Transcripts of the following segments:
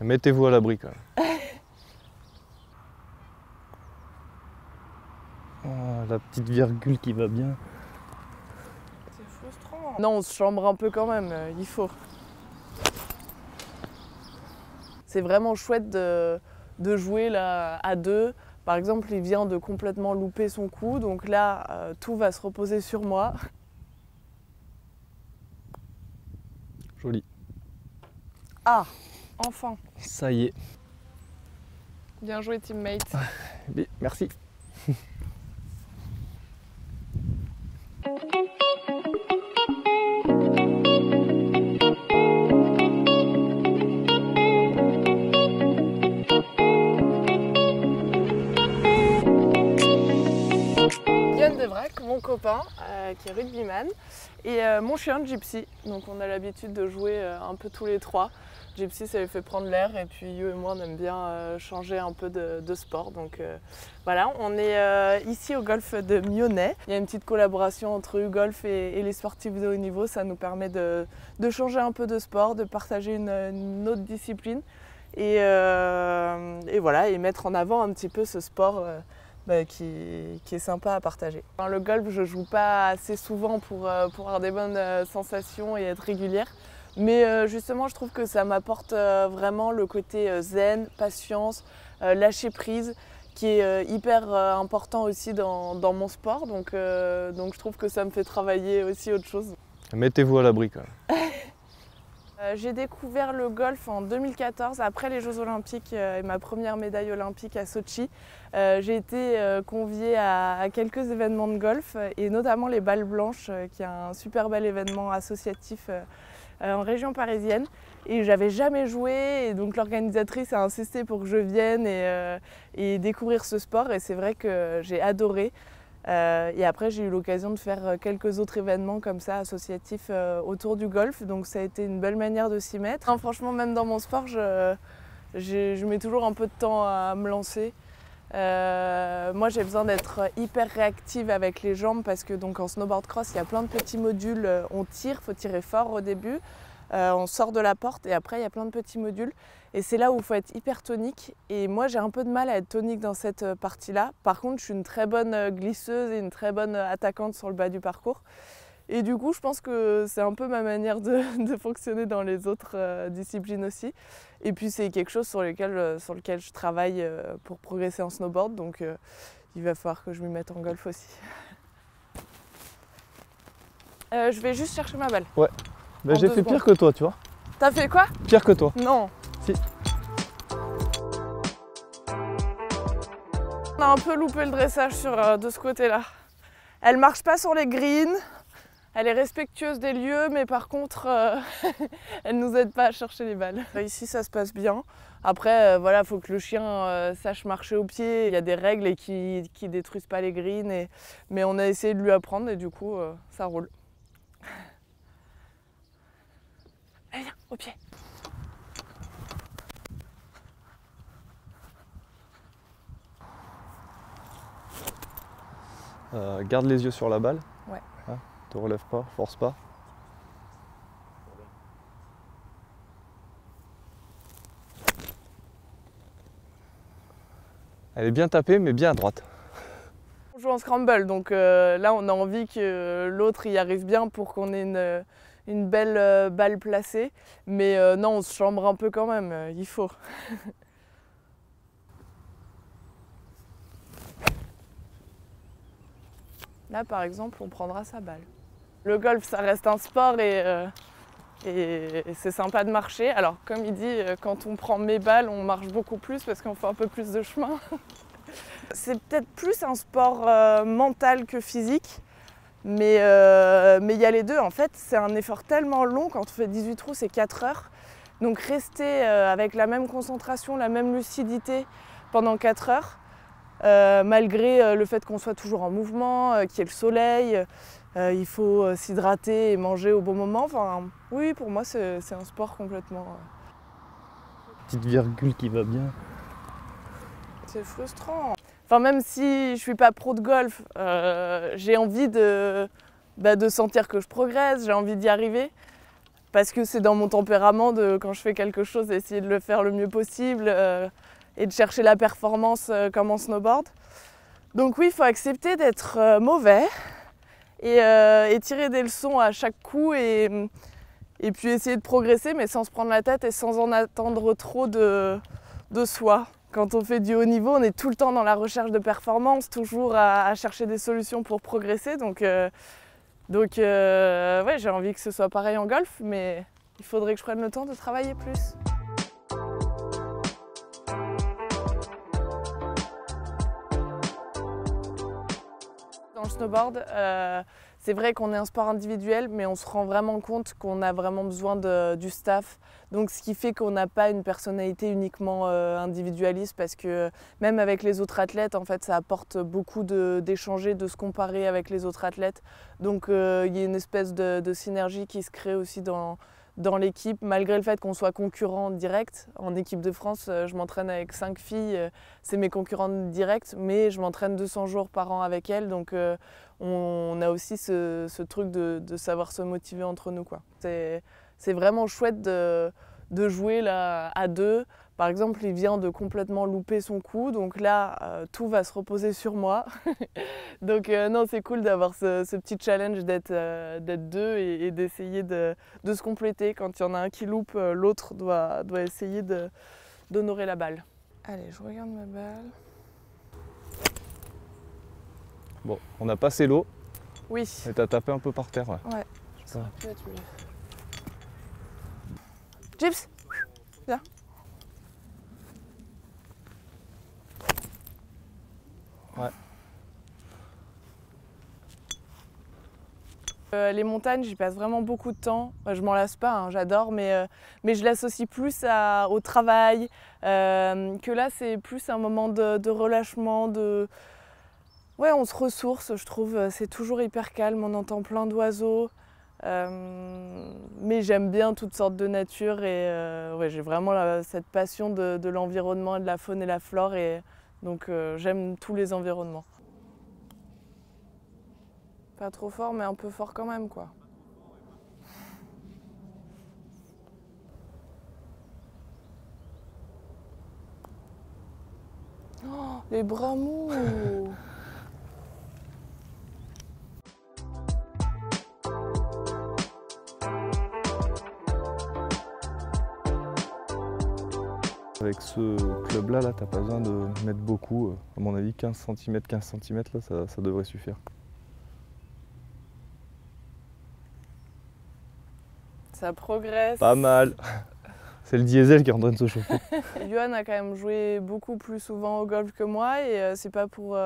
Mettez-vous à l'abri quand même. Oh, la petite virgule qui va bien. C'est frustrant. Non, on se chambre un peu quand même, il faut. C'est vraiment chouette de jouer là à deux. Par exemple, il vient de complètement louper son coup, donc là, tout va se reposer sur moi. Joli. Ah, enfin. Ça y est. Bien joué, teammate. Merci. Yann Devrac, mon copain, qui est rugbyman, et mon chien Gypsy. Donc on a l'habitude de jouer un peu tous les trois. Gypsy, ça lui fait prendre l'air, et puis Yo et moi, on aime bien changer un peu de sport. Donc voilà, on est ici au golf de Mionnet. Il y a une petite collaboration entre U-Golf et les sportifs de haut niveau. Ça nous permet de changer un peu de sport, de partager une autre discipline, et voilà, et mettre en avant un petit peu ce sport qui est sympa à partager. Enfin, le golf, je joue pas assez souvent pour avoir des bonnes sensations et être régulière. Mais justement, je trouve que ça m'apporte vraiment le côté zen, patience, lâcher prise, qui est hyper important aussi dans mon sport. Donc je trouve que ça me fait travailler aussi autre chose. Mettez-vous à l'abri quand même. J'ai découvert le golf en 2014, après les Jeux Olympiques et ma première médaille olympique à Sochi. J'ai été conviée à quelques événements de golf, et notamment les Balles Blanches, qui est un super bel événement associatif en région parisienne. Et j'avais jamais joué, et donc l'organisatrice a insisté pour que je vienne et découvrir ce sport, et c'est vrai que j'ai adoré. Et après, j'ai eu l'occasion de faire quelques autres événements comme ça, associatifs autour du golf. Donc ça a été une belle manière de s'y mettre. Hein, franchement, même dans mon sport, je mets toujours un peu de temps à me lancer. Moi, j'ai besoin d'être hyper réactive avec les jambes, parce que donc, en snowboard cross, il y a plein de petits modules. On tire, il faut tirer fort au début. On sort de la porte, et après, il y a plein de petits modules. Et c'est là où il faut être hyper tonique. Et moi, j'ai un peu de mal à être tonique dans cette partie-là. Par contre, je suis une très bonne glisseuse et une très bonne attaquante sur le bas du parcours. Et du coup, je pense que c'est un peu ma manière de fonctionner dans les autres disciplines aussi. Et puis, c'est quelque chose sur lequel je travaille pour progresser en snowboard. Donc, il va falloir que je m'y mette en golf aussi. Je vais juste chercher ma balle. Ouais. Bah, j'ai fait pire que toi, tu vois. T'as fait quoi? Pire que toi. Non. Si. On a un peu loupé le dressage de ce côté-là. Elle marche pas sur les greens, elle est respectueuse des lieux, mais par contre, elle nous aide pas à chercher les balles. Ici, ça se passe bien. Après, voilà, faut que le chien sache marcher au pied. Il y a des règles et qui détruisent pas les greens, mais on a essayé de lui apprendre, et du coup, ça roule. Allez, viens, au pied. Garde les yeux sur la balle. Ouais. Hein, te relève pas, force pas. Elle est bien tapée, mais bien à droite. On joue en scramble, donc là on a envie que l'autre y arrive bien pour qu'on ait une belle balle placée. Mais non, on se chambre un peu quand même, il faut. Là par exemple, on prendra sa balle. Le golf, ça reste un sport, et c'est sympa de marcher. Alors comme il dit, quand on prend mes balles, on marche beaucoup plus parce qu'on fait un peu plus de chemin. C'est peut-être plus un sport mental que physique, mais il y a les deux. En fait, c'est un effort tellement long. Quand on fait 18 trous, c'est 4 heures. Donc rester avec la même concentration, la même lucidité pendant 4 heures, malgré le fait qu'on soit toujours en mouvement, qu'il y ait le soleil, il faut s'hydrater et manger au bon moment. Enfin, oui, pour moi, c'est un sport complètement... petite virgule qui va bien. C'est frustrant. Enfin, même si je suis pas pro de golf, j'ai envie de sentir que je progresse, j'ai envie d'y arriver. Parce que c'est dans mon tempérament de, quand je fais quelque chose, d'essayer de le faire le mieux possible et de chercher la performance comme en snowboard. Donc oui, il faut accepter d'être mauvais et tirer des leçons à chaque coup et puis essayer de progresser, mais sans se prendre la tête et sans en attendre trop de soi. Quand on fait du haut niveau, on est tout le temps dans la recherche de performance, toujours à chercher des solutions pour progresser. Donc ouais, j'ai envie que ce soit pareil en golf, mais il faudrait que je prenne le temps de travailler plus. Dans le snowboard, c'est vrai qu'on est un sport individuel, mais on se rend vraiment compte qu'on a vraiment besoin du staff. Donc ce qui fait qu'on n'a pas une personnalité uniquement individualiste, parce que même avec les autres athlètes, en fait, ça apporte beaucoup d'échanger, de se comparer avec les autres athlètes. Donc il y a une espèce de synergie qui se crée aussi dans l'équipe, malgré le fait qu'on soit concurrents directs. En équipe de France, je m'entraîne avec 5 filles, c'est mes concurrentes directes, mais je m'entraîne 200 jours par an avec elles, donc on a aussi ce truc de savoir se motiver entre nous, quoi. C'est vraiment chouette de jouer là, à deux. Par exemple, il vient de complètement louper son coup, donc là, tout va se reposer sur moi. Donc non, c'est cool d'avoir ce petit challenge d'être deux et d'essayer de se compléter. Quand il y en a un qui loupe, l'autre doit essayer d'honorer la balle. Allez, je regarde ma balle. Bon, on a passé l'eau. Oui. Et t'as tapé un peu par terre. Ouais. Ça peut être mieux. Gyps, viens. Ouais. Les montagnes, j'y passe vraiment beaucoup de temps. Je m'en lasse pas, hein, j'adore, mais je l'associe plus au travail, que là c'est plus un moment de relâchement, ouais, on se ressource, je trouve. C'est toujours hyper calme, on entend plein d'oiseaux. Mais j'aime bien toutes sortes de nature et ouais, j'ai vraiment cette passion de l'environnement et de la faune et la flore, et donc j'aime tous les environnements. Pas trop fort, mais un peu fort quand même, quoi. Oh, les bras mous! Avec ce club-là, t'as pas besoin de mettre beaucoup. À mon avis, 15 cm, là, ça devrait suffire. Ça progresse. Pas mal. C'est le diesel qui est en train de se chauffer. Yohan a quand même joué beaucoup plus souvent au golf que moi, et c'est pas pour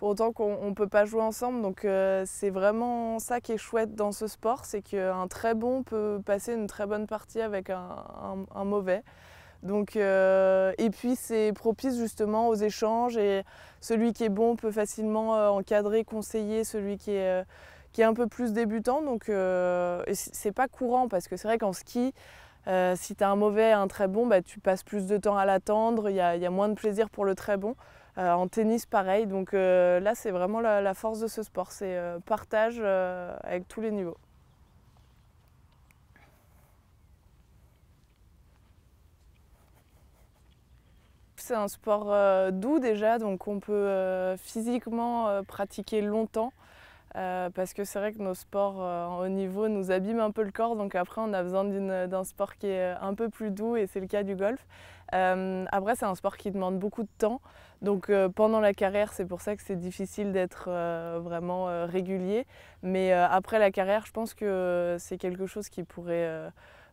autant qu'on peut pas jouer ensemble. Donc c'est vraiment ça qui est chouette dans ce sport, c'est qu'un très bon peut passer une très bonne partie avec un mauvais. Donc, et puis c'est propice justement aux échanges, et celui qui est bon peut facilement encadrer, conseiller celui qui est un peu plus débutant. Donc c'est pas courant, parce que c'est vrai qu'en ski, si tu as un mauvais et un très bon, bah, tu passes plus de temps à l'attendre, il y a moins de plaisir pour le très bon. En tennis, pareil. Donc là, c'est vraiment la force de ce sport, c'est partage avec tous les niveaux. C'est un sport doux déjà, donc on peut physiquement pratiquer longtemps, parce que c'est vrai que nos sports en haut niveau nous abîment un peu le corps, donc après on a besoin d'un sport qui est un peu plus doux, et c'est le cas du golf. Après, c'est un sport qui demande beaucoup de temps, donc pendant la carrière, c'est pour ça que c'est difficile d'être vraiment régulier, mais après la carrière, je pense que c'est quelque chose qui pourrait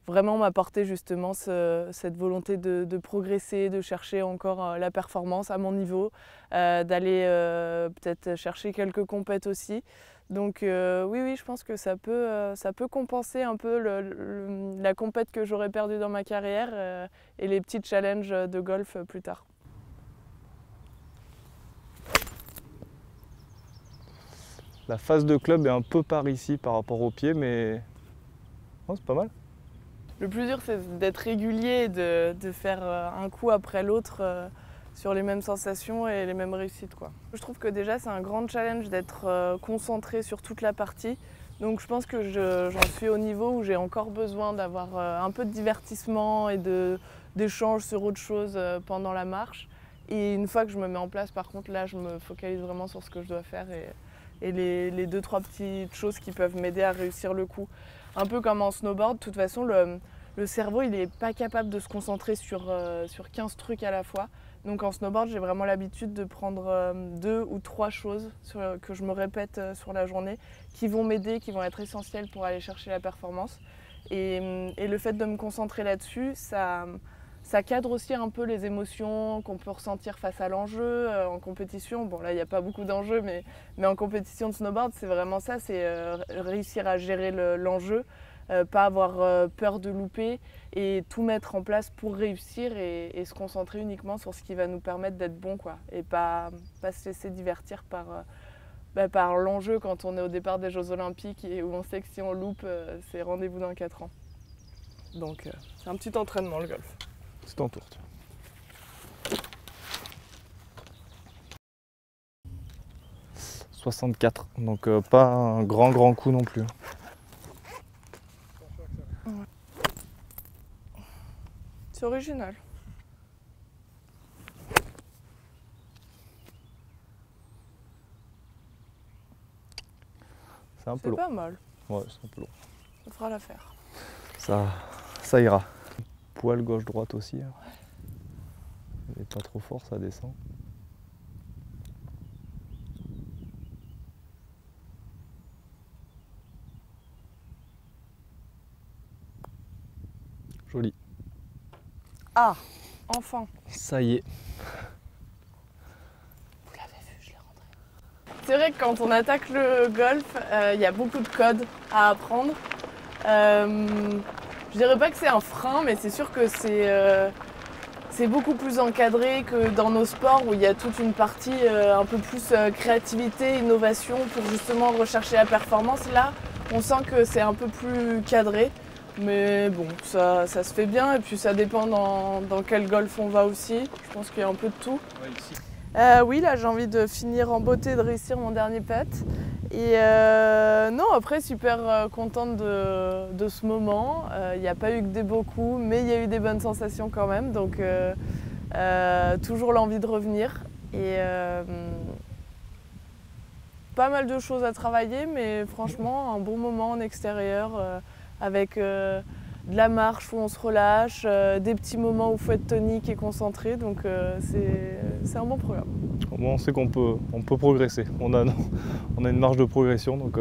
vraiment m'apporter justement cette volonté de progresser, de chercher encore la performance à mon niveau, d'aller peut-être chercher quelques compètes aussi. Donc oui, je pense que ça peut compenser un peu la compète que j'aurais perdue dans ma carrière et les petits challenges de golf plus tard. La face de club est un peu par ici par rapport au pied, mais oh, c'est pas mal. Le plus dur, c'est d'être régulier et de faire un coup après l'autre sur les mêmes sensations et les mêmes réussites, quoi. Je trouve que déjà, c'est un grand challenge d'être concentré sur toute la partie. Donc je pense que j'en suis au niveau où j'ai encore besoin d'avoir un peu de divertissement et d'échange sur autre chose pendant la marche. Et une fois que je me mets en place, par contre, là, je me focalise vraiment sur ce que je dois faire et les 2-3 petites choses qui peuvent m'aider à réussir le coup. Un peu comme en snowboard, de toute façon, le cerveau, il n'est pas capable de se concentrer sur 15 trucs à la fois. Donc en snowboard, j'ai vraiment l'habitude de prendre 2 ou 3 choses que je me répète sur la journée, qui vont m'aider, qui vont être essentielles pour aller chercher la performance. Et le fait de me concentrer là-dessus, ça cadre aussi un peu les émotions qu'on peut ressentir face à l'enjeu en compétition. Bon, là, il n'y a pas beaucoup d'enjeux, mais en compétition de snowboard, c'est vraiment ça, c'est réussir à gérer l'enjeu, pas avoir peur de louper et tout mettre en place pour réussir et se concentrer uniquement sur ce qui va nous permettre d'être bon, quoi, et pas se laisser divertir par l'enjeu quand on est au départ des Jeux Olympiques et où on sait que si on loupe, c'est rendez-vous dans 4 ans. Donc c'est un petit entraînement, le golf. C'est ton tour. 64, donc pas un grand coup non plus. Ouais. C'est original. C'est un peu long. C'est pas mal. Ouais, c'est un peu long. Ça fera l'affaire. Ça ira. Poil gauche-droite aussi. Hein. Il n'est pas trop fort, ça descend. Joli. Ah, enfin. Ça y est. Vous l'avez vu, je l'ai rentré. C'est vrai que quand on attaque le golf, il y a beaucoup de codes à apprendre. Je dirais pas que c'est un frein, mais c'est sûr que c'est beaucoup plus encadré que dans nos sports où il y a toute une partie un peu plus créativité, innovation pour justement rechercher la performance. Là, on sent que c'est un peu plus cadré. Mais bon, ça se fait bien et puis ça dépend dans quel golf on va aussi. Je pense qu'il y a un peu de tout. Ouais, ici. Oui, là j'ai envie de finir en beauté, de réussir mon dernier putt. Et non, après super contente de ce moment. Il n'y a pas eu que des beaux coups, mais il y a eu des bonnes sensations quand même. Donc toujours l'envie de revenir. Et pas mal de choses à travailler, mais franchement un bon moment en extérieur. Avec de la marche où on se relâche, des petits moments où il faut être tonique et concentré, donc c'est un bon programme. Bon, on sait qu'on peut progresser, on a une marge de progression, donc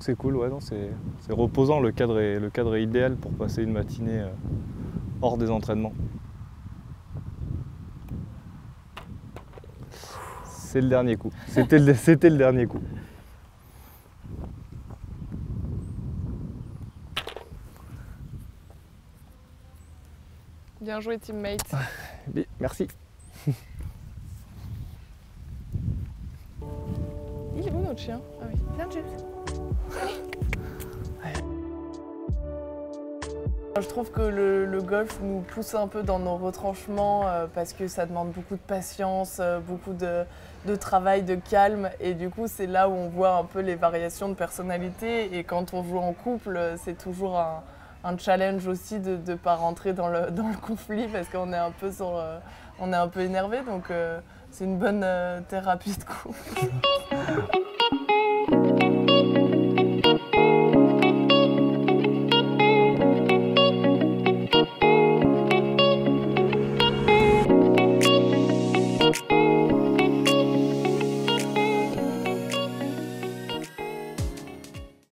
c'est cool, ouais, c'est reposant, le cadre est idéal pour passer une matinée hors des entraînements. C'est le dernier coup, c'était le dernier coup. Bien joué, teammate. Merci. Il est où notre chien? Ah oui, viens James. Je trouve que le golf nous pousse un peu dans nos retranchements parce que ça demande beaucoup de patience, beaucoup de travail, de calme, et du coup c'est là où on voit un peu les variations de personnalité, et quand on joue en couple, c'est toujours un challenge aussi de ne pas rentrer dans le conflit parce qu'on est un peu on est un peu énervé, donc c'est une bonne thérapie de couple.